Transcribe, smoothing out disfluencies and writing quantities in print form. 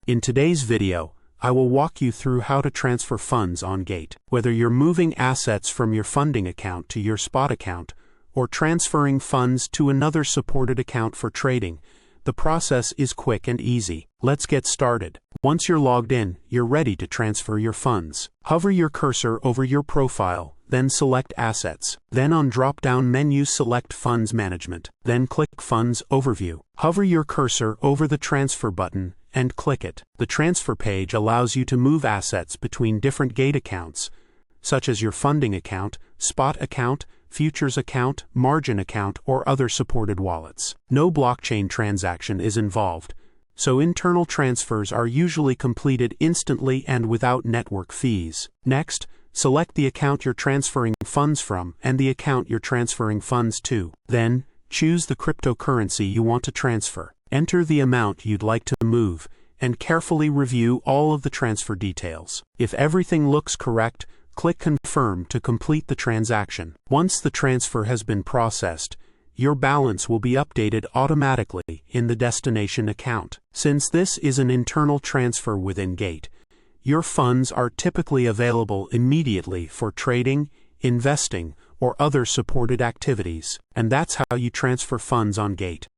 In today's video, I will walk you through how to transfer funds on Gate. Whether you're moving assets from your funding account to your spot account, or transferring funds to another supported account for trading, the process is quick and easy. Let's get started. Once you're logged in, you're ready to transfer your funds. Hover your cursor over your profile, then select Assets. Then on drop-down menu select Funds Management. Then click Funds Overview. Hover your cursor over the Transfer button and click it. The transfer page allows you to move assets between different Gate accounts, such as your funding account, spot account, futures account, margin account, or other supported wallets. No blockchain transaction is involved, so internal transfers are usually completed instantly and without network fees. Next, select the account you're transferring funds from and the account you're transferring funds to. Then, choose the cryptocurrency you want to transfer. Enter the amount you'd like to move, and carefully review all of the transfer details. If everything looks correct, click Confirm to complete the transaction. Once the transfer has been processed, your balance will be updated automatically in the destination account. Since this is an internal transfer within Gate, your funds are typically available immediately for trading, investing, or other supported activities. And that's how you transfer funds on Gate.